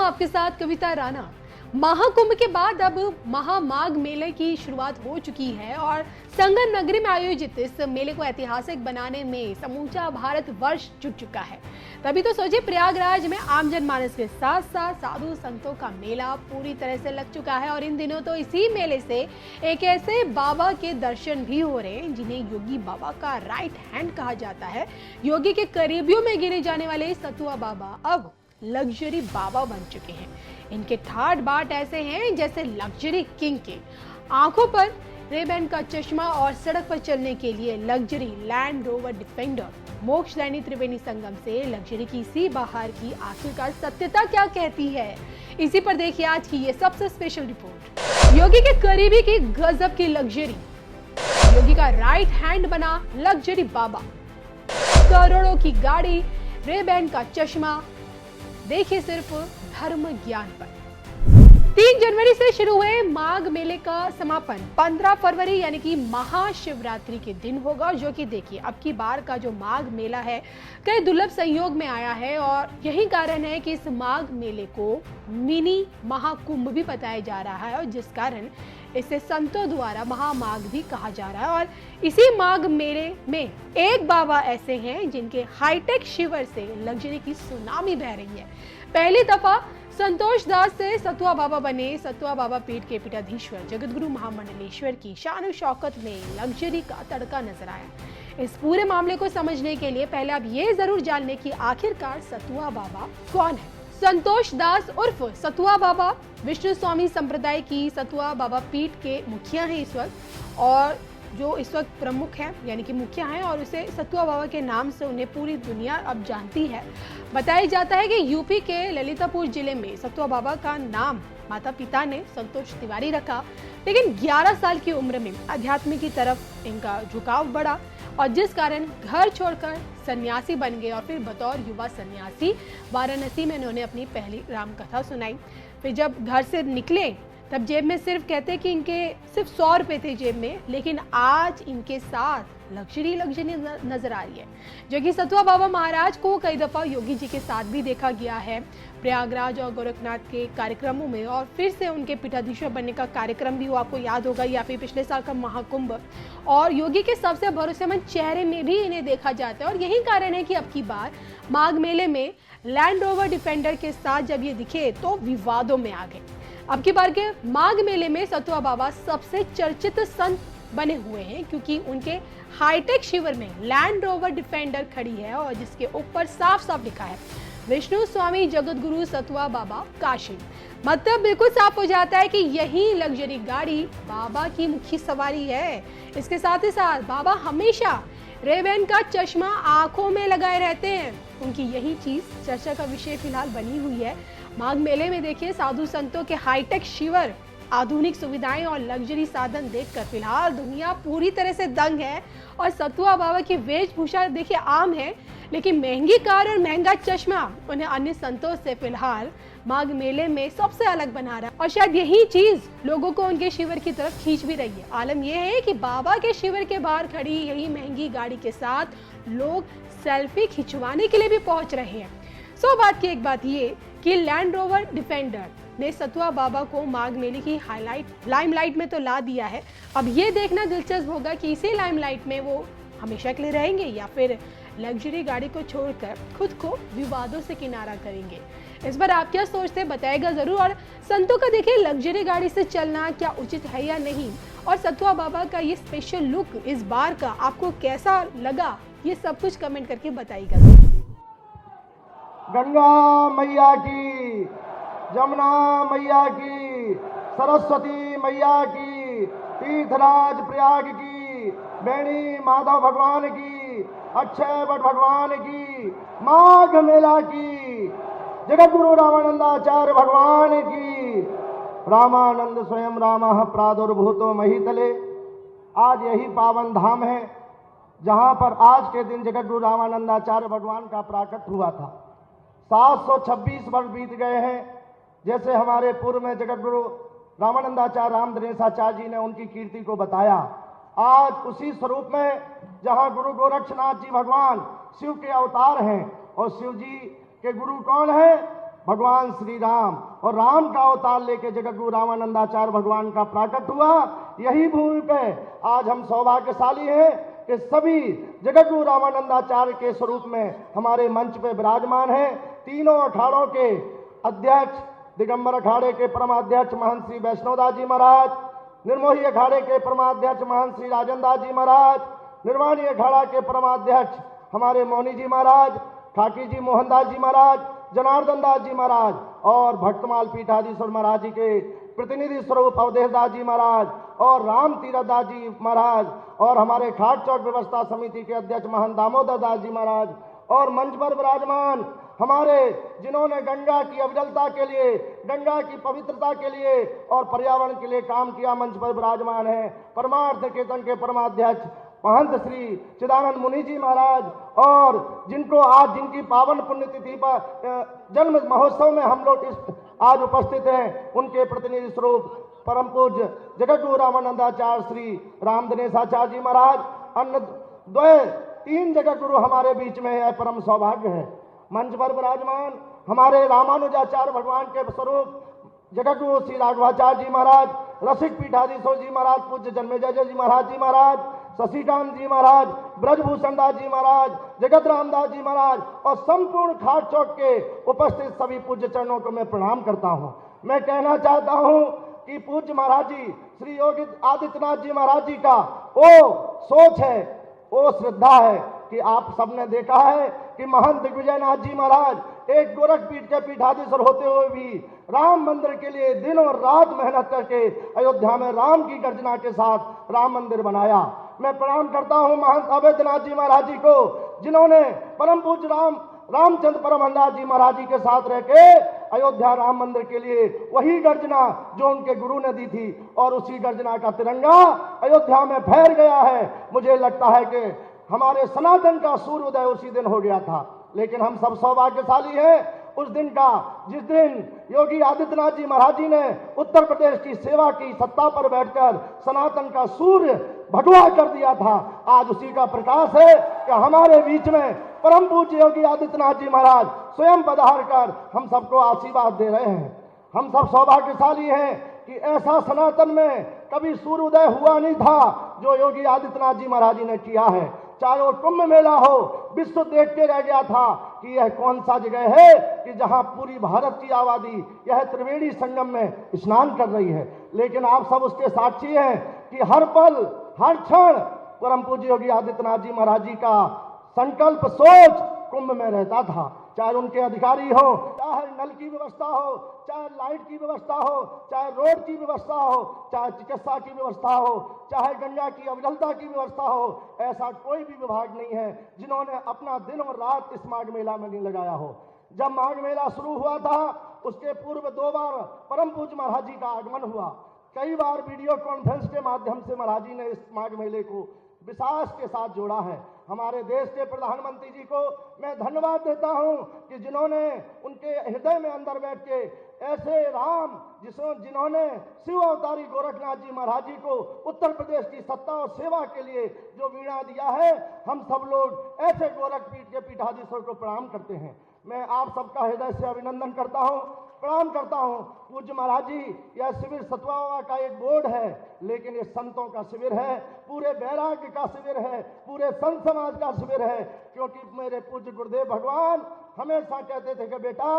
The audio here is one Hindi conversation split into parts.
आपके साथ कविता राणा। महाकुंभ के बाद अब महामाघ मेले की शुरुआत हो चुकी है और संगम नगरी में आयोजित इस मेले को ऐतिहासिक बनाने में समूचा भारत वर्ष जुट चुका है। तभी तो सोचिए, प्रयागराज में आम जनमानस के साथ साथ साधु संतों का मेला पूरी तरह से लग चुका है और इन दिनों तो इसी मेले से एक ऐसे बाबा के दर्शन भी हो रहे हैं जिन्हें योगी बाबा का राइट हैंड कहा जाता है। योगी के करीबियों में गिने जाने वाले सतुआ बाबा अब लग्जरी बाबा बन चुके हैं। इनके ठाट बाट ऐसे हैं जैसे लग्जरी किंग के। आंखों पर रेबैन का चश्मा और सड़क पर चलने के लिए luxury land rover defender. मोक्षदायिनी Triveni Sangam से लग्जरी की इसी बाहर की आखिरकार सत्यता क्या कहती है, इसी पर देखिए आज की ये सबसे स्पेशल रिपोर्ट। योगी के करीबी की गजब की लग्जरी। योगी का राइट हैंड बना लग्जरी बाबा। करोड़ों की गाड़ी, रेबैन का चश्मा, देखिए सिर्फ धर्म ज्ञान पर। 3 जनवरी से शुरू हुए माघ मेले का समापन 15 फरवरी यानी कि महाशिवरात्रि के दिन होगा, जो कि देखिए अब की बार का जो माघ मेला है कई दुर्लभ संयोग में आया है और यही कारण है कि इस माघ मेले को मिनी महाकुंभ भी बताया जा रहा है और जिस कारण इसे संतों द्वारा महामाघ भी कहा जा रहा है। और इसी माघ मेले में एक बाबा ऐसे हैं जिनके हाईटेक शिविर से लग्जरी की सुनामी बह रही है। पहली दफा संतोष दास से सतुआ बाबा बने। सतुआ बाबा पीठ के पीठाधीश्वर जगतगुरु महामंडलेश्वर की शान शौकत में लग्जरी का तड़का नजर आया। इस पूरे मामले को समझने के लिए पहले आप ये जरूर जान लें कि आखिरकार सतुआ बाबा कौन है। संतोष दास उर्फ सतुआ बाबा विष्णु स्वामी संप्रदाय की सतुआ बाबा पीठ के मुखिया हैं इस वक्त, और जो इस वक्त प्रमुख हैं यानी कि मुखिया हैं और उसे सतुआ बाबा के नाम से उन्हें पूरी दुनिया अब जानती है। बताया जाता है कि यूपी के ललितपुर जिले में सतुआ बाबा का नाम माता पिता ने संतोष तिवारी रखा, लेकिन 11 साल की उम्र में अध्यात्म की तरफ इनका झुकाव बढ़ा और जिस कारण घर छोड़कर सन्यासी बन गए और फिर बतौर युवा सन्यासी वाराणसी में इन्होंने अपनी पहली राम कथा सुनाई। फिर जब घर से निकले तब जेब में सिर्फ कहते कि इनके सिर्फ 100 रुपए थे जेब में, लेकिन आज इनके साथ लग्जरी नजर आ रही है, जो कि सतुआ बाबा महाराज को कई दफा योगी जी के साथ भी देखा गया है प्रयागराज और गोरखनाथ के कार्यक्रमों में, और फिर से उनके पीठाधीश्वर बनने का कार्यक्रम भी हो, आपको याद होगा, या फिर पिछले साल का महाकुंभ, और योगी के सबसे भरोसेमंद चेहरे में भी इन्हें देखा जाता है। और यही कारण है कि अब की बार माघ मेले में लैंड रोवर डिफेंडर के साथ जब ये दिखे तो विवादों में आ गए। अब की बार के माघ मेले में सतुआ बाबा सबसे चर्चित संत बने हुए हैं क्योंकि उनके हाईटेक शिविर में लैंड रोवर डिफेंडर खड़ी है और जिसके ऊपर साफ साफ लिखा है विष्णु स्वामी जगतगुरु सतुआ बाबा काशी। मतलब बिल्कुल साफ हो जाता है कि यही लग्जरी गाड़ी बाबा की मुख्य सवारी है। इसके साथ ही साथ बाबा हमेशा रेबैन का चश्मा आंखों में लगाए रहते हैं। उनकी यही चीज चर्चा का विषय फिलहाल बनी हुई है। माघ मेले में देखिए साधु संतों के हाईटेक शिविर, आधुनिक सुविधाएं और लग्जरी साधन देखकर फिलहाल दुनिया पूरी तरह से दंग है। और सतुआ बाबा की वेशभूषा देखिए आम है, लेकिन महंगी कार और महंगा चश्मा उन्हें अन्य संतों से फिलहाल माघ मेले में सबसे अलग बना रहा है और शायद यही चीज लोगों को उनके शिविर की तरफ खींच भी रही है। आलम यह है कि बाबा के शिविर के बाहर खड़ी यही महंगी गाड़ी के साथ लोग सेल्फी खिंचवाने के लिए भी पहुंच रहे हैं। बात की एक बात ये कि लैंड रोवर डिफेंडर ने सतुआ बाबा को माघ मेले की लाइमलाइट में तो ला दिया है। अब ये देखना दिलचस्प होगा कि इसी लाइमलाइट में वो हमेशा के लिए रहेंगे या फिर लग्जरी गाड़ी को छोड़कर खुद को विवादों से किनारा करेंगे। इस पर आप क्या सोचते हैं बताएगा जरूर। और संतों का देखिए लग्जरी गाड़ी से चलना क्या उचित है या नहीं, और सतुआ बाबा का ये स्पेशल लुक इस बार का आपको कैसा लगा, ये सब कुछ कमेंट करके बताइएगा। गंगा मैया की, जमुना मैया की, सरस्वती मैया की, तीर्थराज प्रयाग की, बेणी माधव भगवान की, अक्षय वट भगवान की, माघ मेला की, जगतगुरु रामानंदाचार्य भगवान की। रामानंद स्वयं रामः प्रादुर्भूतो महीतले। आज यही पावन धाम है जहां पर आज के दिन जगतगुरु रामानंदाचार्य भगवान का प्राकट हुआ था। 726 वर्ष बीत गए हैं। जैसे हमारे पूर्व में जगतगुरु रामानंदाचार्य रामदिनेशाचार्य जी ने उनकी कीर्ति को बताया, आज उसी स्वरूप में जहां गुरु गोरक्षनाथ जी भगवान शिव के अवतार हैं, और शिव जी के गुरु कौन है? भगवान श्री राम, और राम का अवतार लेके जगतगुरु रामानंदाचार्य भगवान का प्राकट हुआ। यही भूमि पे आज हम सौभाग्यशाली हैं कि सभी जगतगुरु रामानंदाचार्य के स्वरूप में हमारे मंच पे विराजमान हैं। तीनों अखाड़ों के अध्यक्ष, दिगंबर अखाड़े के परमाध्यक्ष महंत श्री वैष्णोदास जी महाराज, निर्मोही अखाड़े के परमाध्यक्ष महंत श्री राजनदास जी महाराज, निर्वाणी अखाड़ा के परमाध्यक्ष हमारे मौनी जी महाराज, ठाकी जी मोहनदास जी महाराज, जनार्दन दास जी महाराज, और भक्तमाल पीठाधीश्वर महाराज जी के प्रतिनिधि स्वरूप अवधेश दास जी महाराज और राम तीरथ दास जी महाराज, और हमारे खाट चौक व्यवस्था समिति के अध्यक्ष महंत दामोदर दास जी महाराज, और मंच पर विराजमान हमारे जिन्होंने गंगा की अविरलता के लिए, गंगा की पवित्रता के लिए और पर्यावरण के लिए काम किया, मंच पर विराजमान है परमार्थ कीर्तन के परमाध्यक्ष महंत श्री चिदानंद मुनि जी महाराज, और जिनको आज जिनकी पावन पुण्यतिथि पर जन्म महोत्सव में हम लोग आज उपस्थित हैं, उनके प्रतिनिधि स्वरूप परम पूज्य जगतगुरु रामानंदाचार्य श्री राम दिनेशाचार्य जी महाराज, अन्य द्वय 3 जगतगुरु हमारे बीच में है, परम सौभाग्य है। मंच पर विराजमान हमारे रामानुजाचार्य भगवान के स्वरूप जगतगुरु श्री राघवाचार्य जी महाराज, रसिक पीठाधीश्वर जी महाराज, पूज्य जन्मेजय जी महाराज जी महाराज, शशिकांत जी महाराज, ब्रजभूषण दास जी महाराज, जगत रामदास जी महाराज, और संपूर्ण खाट चौक के उपस्थित सभी पूज्य चरणों को मैं प्रणाम करता हूं। मैं कहना चाहता हूं कि पूज्य महाराज जी श्री योगी आदित्यनाथ जी महाराज जी का वो सोच है, वो श्रद्धा है कि आप सबने देखा है कि महंत दिग्विजयनाथ जी महाराज एक गोरखपीठ के पीठाधीश्वर होते हुए भी राम मंदिर के लिए दिन और रात मेहनत करके अयोध्या में राम की गर्जना के साथ राम मंदिर बनाया। मैं प्रणाम करता हूं महंत अवैधनाथ जी महाराज जी को, जिन्होंने परम पूज्य रामचंद्र परमहंस जी महाराज जी के साथ रह के अयोध्या राम मंदिर के लिए वही गर्जना जो उनके गुरु ने दी थी, और उसी गर्जना का तिरंगा अयोध्या में फैल गया है। मुझे लगता है कि हमारे सनातन का सूर्योदय उसी दिन हो गया था, लेकिन हम सब सौभाग्यशाली हैं उस दिन का, जिस दिन योगी आदित्यनाथ जी महाराज जी ने उत्तर प्रदेश की सेवा की, सत्ता पर बैठकर सनातन का सूर्य भगवा कर दिया था। आज उसी का प्रकाश है कि हमारे बीच में परम पूज्य योगी आदित्यनाथ जी महाराज स्वयं पधार कर हम सबको आशीर्वाद दे रहे हैं। हम सब सौभाग्यशाली हैं कि ऐसा सनातन में कभी सूर्योदय हुआ नहीं था जो योगी आदित्यनाथ जी महाराज जी ने किया है। चाहे वो कुंभ मेला हो, विश्व देख के रह गया था कि यह कौन सा जगह है कि जहां पूरी भारत की आबादी यह त्रिवेणी संगम में स्नान कर रही है। लेकिन आप सब उसके साक्षी हैं कि हर पल हर क्षण परम पूज्य योगी आदित्यनाथ जी महाराज जी का संकल्प सोच कुंभ में रहता था। चाहे उनके अधिकारी हो, चाहे नल की व्यवस्था हो, चाहे लाइट की व्यवस्था हो, चाहे रोड की व्यवस्था हो, चाहे चिकित्सा की व्यवस्था हो, चाहे गंगा की अविरलता की व्यवस्था हो, ऐसा कोई भी विभाग नहीं है जिन्होंने अपना दिन और रात इस माघ मेला में नहीं लगाया हो। जब माघ मेला शुरू हुआ था उसके पूर्व 2 बार परम पूज्य महाराज जी का आगमन हुआ। कई बार वीडियो कॉन्फ्रेंस के माध्यम से महाराज जी ने इस माघ मेले को विश्वास के साथ जोड़ा है। हमारे देश के प्रधानमंत्री जी को मैं धन्यवाद देता हूं कि जिन्होंने उनके हृदय में अंदर बैठ के ऐसे राम जिन्होंने शिव अवतारी गोरखनाथ जी महाराज जी को उत्तर प्रदेश की सत्ता और सेवा के लिए जो वीणा दिया है, हम सब लोग ऐसे गोरखपीठ के पीठाधीश्वर को प्रणाम करते हैं। मैं आप सबका हृदय से अभिनंदन करता हूं, प्रणाम करता हूं। पूज्य महाराज जी, यह शिविर सतवा का एक बोर्ड है, लेकिन ये संतों का शिविर है, पूरे वैराग्य का शिविर है, पूरे संत समाज का शिविर है। क्योंकि मेरे पूज्य गुरुदेव भगवान हमेशा कहते थे कि बेटा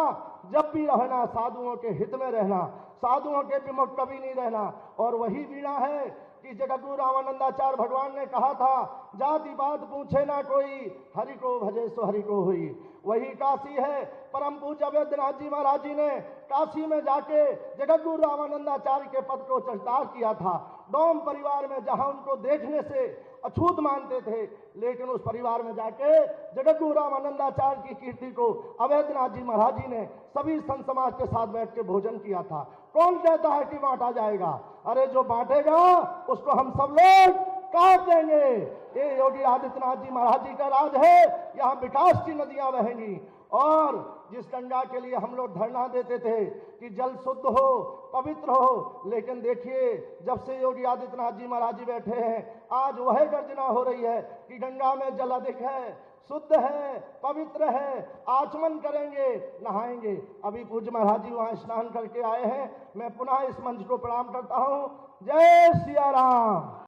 जब भी रहना साधुओं के हित में रहना, साधुओं के विमुख कभी नहीं रहना। और वही वीणा है कि जगतगुरु रामानंदाचार्य भगवान ने कहा था, जाति बात पूछे ना कोई, हरि को भजे सो हरि को हुई। वही काशी है। परम पूज्य अवैधनाथ जी महाराज जी ने काशी में जाके जगतगुरु रामानंदाचार्य के पद को चरितार्थ किया था। डोम परिवार में जहां उनको देखने से अछूत मानते थे, लेकिन उस परिवार में जाके जगतगुरु रामानंदाचार्य की कीर्ति को अवैधनाथ जी महाराज जी ने सभी संत समाज के साथ बैठ के भोजन किया था। कौन कहता है कि बांटा जाएगा? अरे जो बांटेगा उसको हम सब लोग काट देंगे। ये योगी आदित्यनाथ जी महाराज जी का राज है। यहाँ विकास की नदियां बहेंगी। और जिस गंगा के लिए हम लोग धरना देते थे कि जल शुद्ध हो, पवित्र हो, लेकिन देखिए जब से योगी आदित्यनाथ जी महाराज जी बैठे हैं, आज वह गर्जना हो रही है कि गंगा में जल अधिक है, शुद्ध है, पवित्र है, आचमन करेंगे, नहाएंगे। अभी पूज्य महाराज जी वहां स्नान करके आए हैं। मैं पुनः इस मंच को प्रणाम करता हूं। जय सिया राम।